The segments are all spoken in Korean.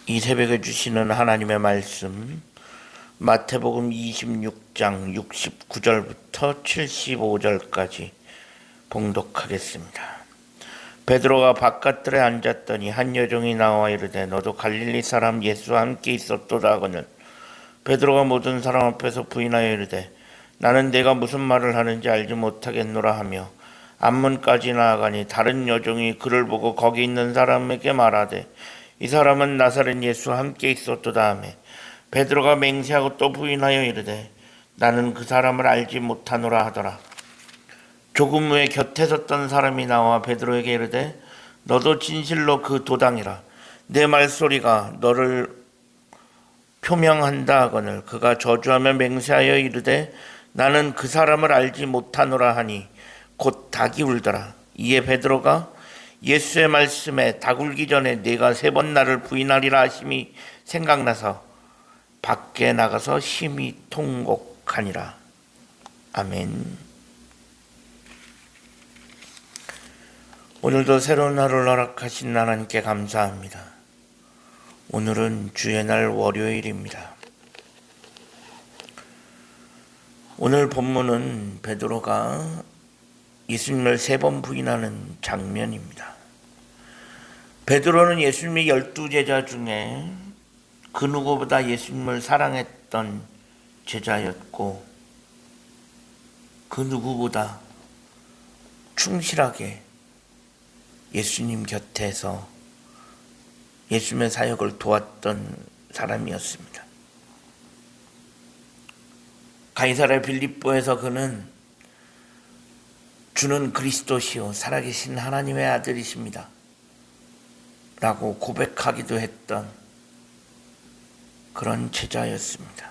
이 새벽에 주시는 하나님의 말씀, 마태복음 26장 69절부터 75절까지 봉독하겠습니다. 베드로가 바깥들에 앉았더니 한 여종이 나와 이르되 너도 갈릴리 사람 예수와 함께 있었도다 하거늘 베드로가 모든 사람 앞에서 부인하여 이르되 나는 네가 무슨 말을 하는지 알지 못하겠노라 하며 앞문까지 나아가니 다른 여종이 그를 보고 거기 있는 사람에게 말하되 이 사람은 나사렛 예수와 함께 있었도다 하며 베드로가 맹세하고 또 부인하여 이르되 나는 그 사람을 알지 못하노라 하더라. 조금 후에 곁에 섰던 사람이 나와 베드로에게 이르되 너도 진실로 그 도당이라 내 말소리가 너를 표명한다 하거늘 그가 저주하며 맹세하여 이르되 나는 그 사람을 알지 못하노라 하니 곧 닭이 울더라. 이에 베드로가 예수의 말씀에 닭 울기 전에 네가 3번 나를 부인하리라 하심이 생각나서 밖에 나가서 심히 통곡하니라. 아멘. 오늘도 새로운 하루를 허락하신 하나님께 감사합니다. 오늘은 주의 날 월요일입니다. 오늘 본문은 베드로가 예수님을 3번 부인하는 장면입니다. 베드로는 예수님의 12제자 중에 그 누구보다 예수님을 사랑했던 제자였고 그 누구보다 충실하게 예수님 곁에서 예수님의 사역을 도왔던 사람이었습니다. 가이사랴 빌립보에서 그는 주는 그리스도시요 살아계신 하나님의 아들이십니다 라고 고백하기도 했던 그런 제자였습니다.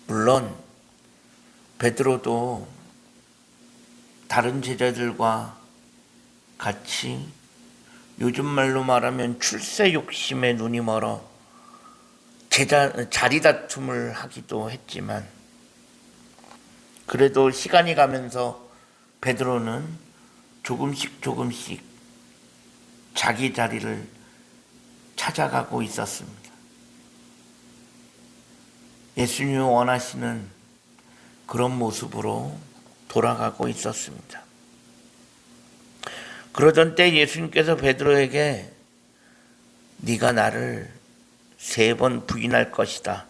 물론 베드로도 다른 제자들과 같이 요즘 말로 말하면 출세 욕심에 눈이 멀어 자리 다툼을 하기도 했지만 그래도 시간이 가면서 베드로는 조금씩 자기 자리를 찾아가고 있었습니다. 예수님이 원하시는 그런 모습으로 돌아가고 있었습니다. 그러던 때 예수님께서 베드로에게 네가 나를 3번 부인할 것이다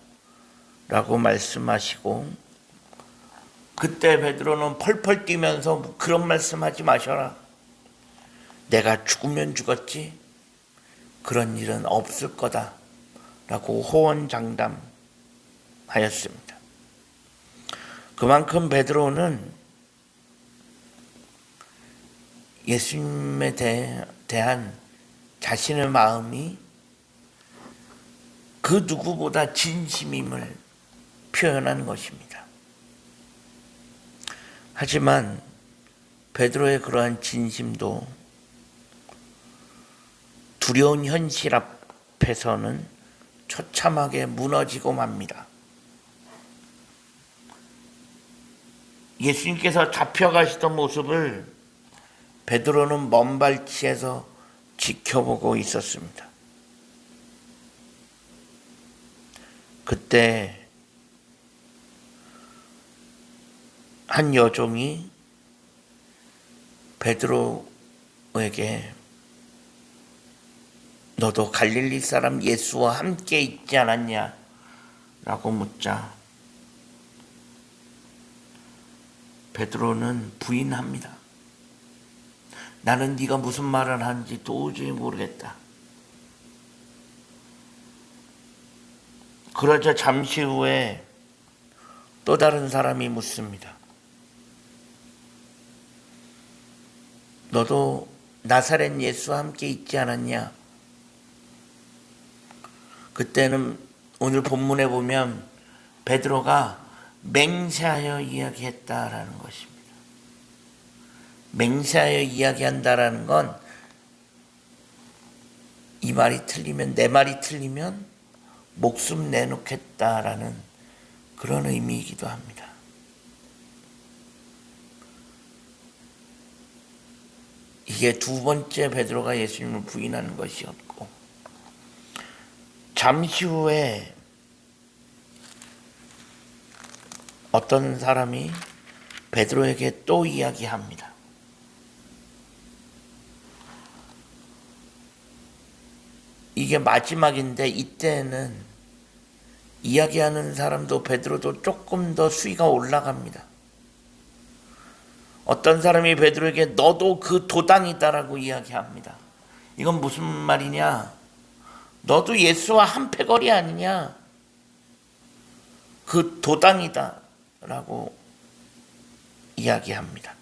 라고 말씀하시고 그때 베드로는 펄펄 뛰면서 그런 말씀하지 마셔라. 내가 죽으면 죽었지 그런 일은 없을 거다 라고 호언장담하였습니다. 그만큼 베드로는 예수님에 대한 자신의 마음이 그 누구보다 진심임을 표현한 것입니다. 하지만 베드로의 그러한 진심도 두려운 현실 앞에서는 처참하게 무너지고 맙니다. 예수님께서 잡혀가시던 모습을 베드로는 먼 발치에서 지켜보고 있었습니다. 그때 한 여종이 베드로에게 너도 갈릴리 사람 예수와 함께 있지 않았냐? 라고 묻자 베드로는 부인합니다. 나는 네가 무슨 말을 하는지 도저히 모르겠다. 그러자 잠시 후에 또 다른 사람이 묻습니다. 너도 나사렛 예수와 함께 있지 않았냐? 그때는 오늘 본문에 보면 베드로가 맹세하여 이야기했다라는 것입니다. 맹세하여 이야기한다라는 건 이 말이 틀리면 내 말이 틀리면 목숨 내놓겠다라는 그런 의미이기도 합니다. 이게 두 번째 베드로가 예수님을 부인하는 것이었고 잠시 후에 어떤 사람이 베드로에게 또 이야기합니다. 이게 마지막인데 이때는 이야기하는 사람도 베드로도 조금 더 수위가 올라갑니다. 어떤 사람이 베드로에게 너도 그 도당이다라고 이야기합니다. 이건 무슨 말이냐? 너도 예수와 한패거리 아니냐? 그 도당이다라고 이야기합니다.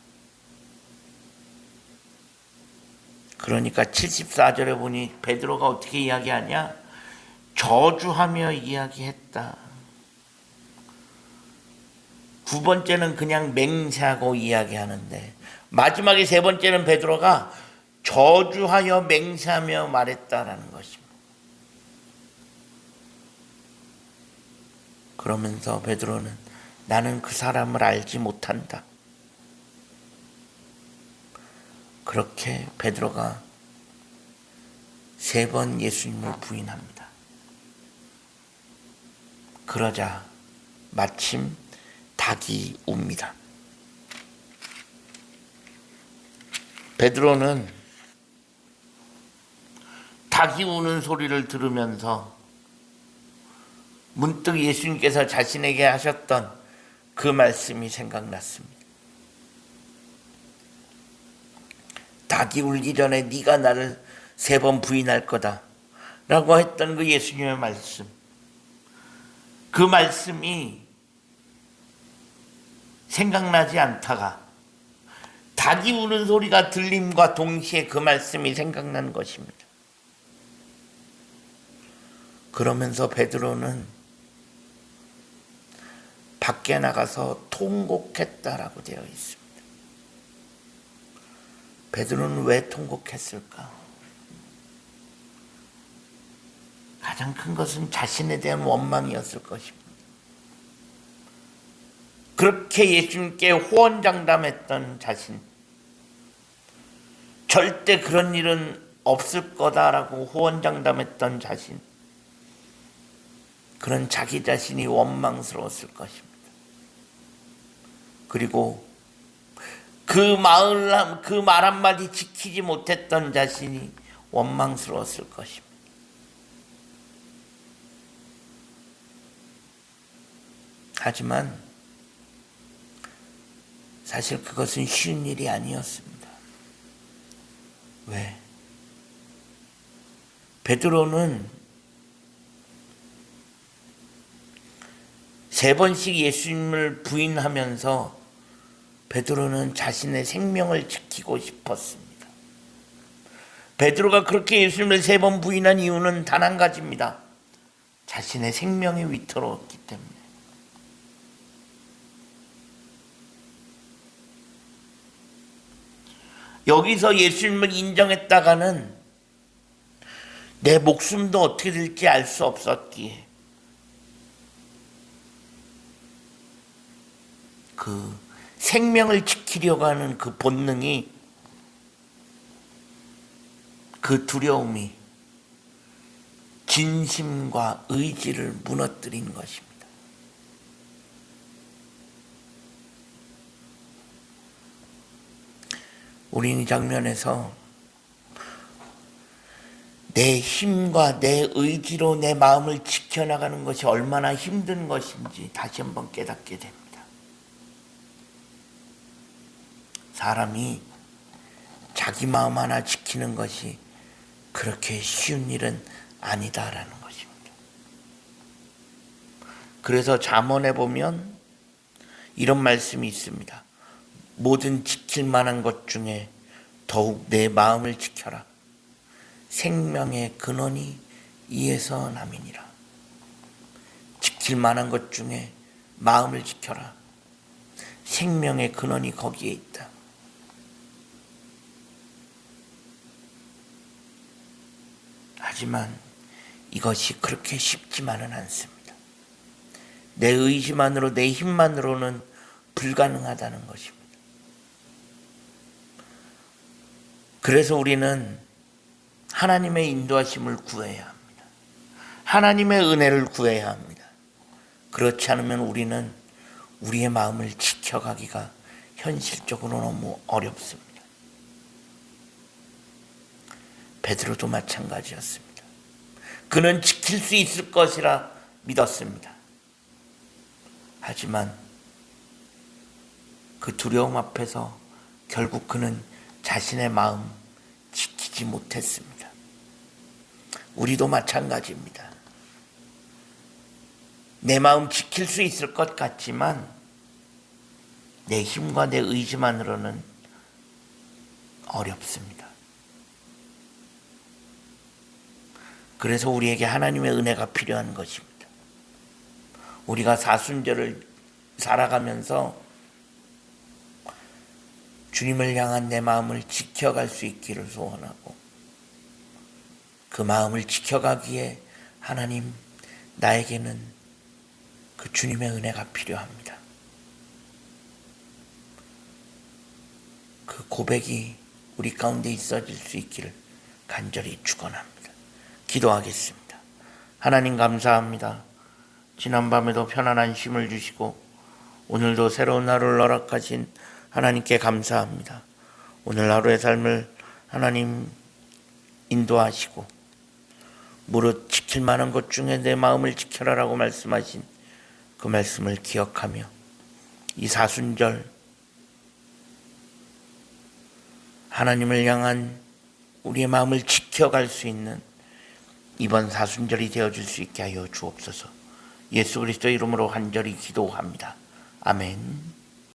그러니까 74절에 보니 베드로가 어떻게 이야기하냐? 저주하며 이야기했다. 9번째는 그냥 맹세하고 이야기하는데 마지막에 3번째는 베드로가 저주하여 맹세하며 말했다라는 것입니다. 그러면서 베드로는 나는 그 사람을 알지 못한다. 그렇게 베드로가 3번 예수님을 부인합니다. 그러자 마침 닭이 웁니다. 베드로는 닭이 우는 소리를 들으면서 문득 예수님께서 자신에게 하셨던 그 말씀이 생각났습니다. 닭이 울기 전에 네가 나를 3번 부인할 거다 라고 했던 그 예수님의 말씀, 그 말씀이 생각나지 않다가 닭이 우는 소리가 들림과 동시에 그 말씀이 생각난 것입니다. 그러면서 베드로는 밖에 나가서 통곡했다라고 되어 있습니다. 베드로는 왜 통곡했을까? 가장 큰 것은 자신에 대한 원망이었을 것입니다. 그렇게 예수님께 호언장담했던 자신, 절대 그런 일은 없을 거다라고 호언장담했던 자신, 그런 자기 자신이 원망스러웠을 것입니다. 그리고 그 말 한마디 지키지 못했던 자신이 원망스러웠을 것입니다. 하지만 사실 그것은 쉬운 일이 아니었습니다. 왜? 베드로는 3번씩 예수님을 부인하면서 베드로는 자신의 생명을 지키고 싶었습니다. 베드로가 그렇게 예수님을 3번 부인한 이유는 단 한 가지입니다. 자신의 생명이 위태로웠기 때문에. 여기서 예수님을 인정했다가는 내 목숨도 어떻게 될지 알 수 없었기에 그 생명을 지키려고 하는 그 본능이, 그 두려움이 진심과 의지를 무너뜨린 것입니다. 우리는 이 장면에서 내 힘과 내 의지로 내 마음을 지켜나가는 것이 얼마나 힘든 것인지 다시 한번 깨닫게 됩니다. 사람이 자기 마음 하나 지키는 것이 그렇게 쉬운 일은 아니다라는 것입니다. 그래서 잠언에 보면 이런 말씀이 있습니다. 모든 지킬 만한 것 중에 더욱 내 마음을 지켜라. 생명의 근원이 이에서 남이니라. 지킬 만한 것 중에 마음을 지켜라. 생명의 근원이 거기에 있다. 하지만 이것이 그렇게 쉽지만은 않습니다. 내 의지만으로, 내 힘만으로는 불가능하다는 것입니다. 그래서 우리는 하나님의 인도하심을 구해야 합니다. 하나님의 은혜를 구해야 합니다. 그렇지 않으면 우리는 우리의 마음을 지켜가기가 현실적으로 너무 어렵습니다. 베드로도 마찬가지였습니다. 그는 지킬 수 있을 것이라 믿었습니다. 하지만 그 두려움 앞에서 결국 그는 자신의 마음 지키지 못했습니다. 우리도 마찬가지입니다. 내 마음 지킬 수 있을 것 같지만 내 힘과 내 의지만으로는 어렵습니다. 그래서 우리에게 하나님의 은혜가 필요한 것입니다. 우리가 사순절을 살아가면서 주님을 향한 내 마음을 지켜갈 수 있기를 소원하고, 그 마음을 지켜가기에 하나님, 나에게는 그 주님의 은혜가 필요합니다. 그 고백이 우리 가운데 있어질 수 있기를 간절히 축원합니다. 기도하겠습니다. 하나님 감사합니다. 지난밤에도 편안한 쉼을 주시고 오늘도 새로운 하루를 허락하신 하나님께 감사합니다. 오늘 하루의 삶을 하나님 인도하시고 무릇 지킬 만한 것 중에 내 마음을 지켜라라고 말씀하신 그 말씀을 기억하며 이 사순절 하나님을 향한 우리의 마음을 지켜갈 수 있는 이번 사순절이 되어줄 수 있게 하여 주옵소서. 예수 그리스도 이름으로 간절히 기도합니다. 아멘.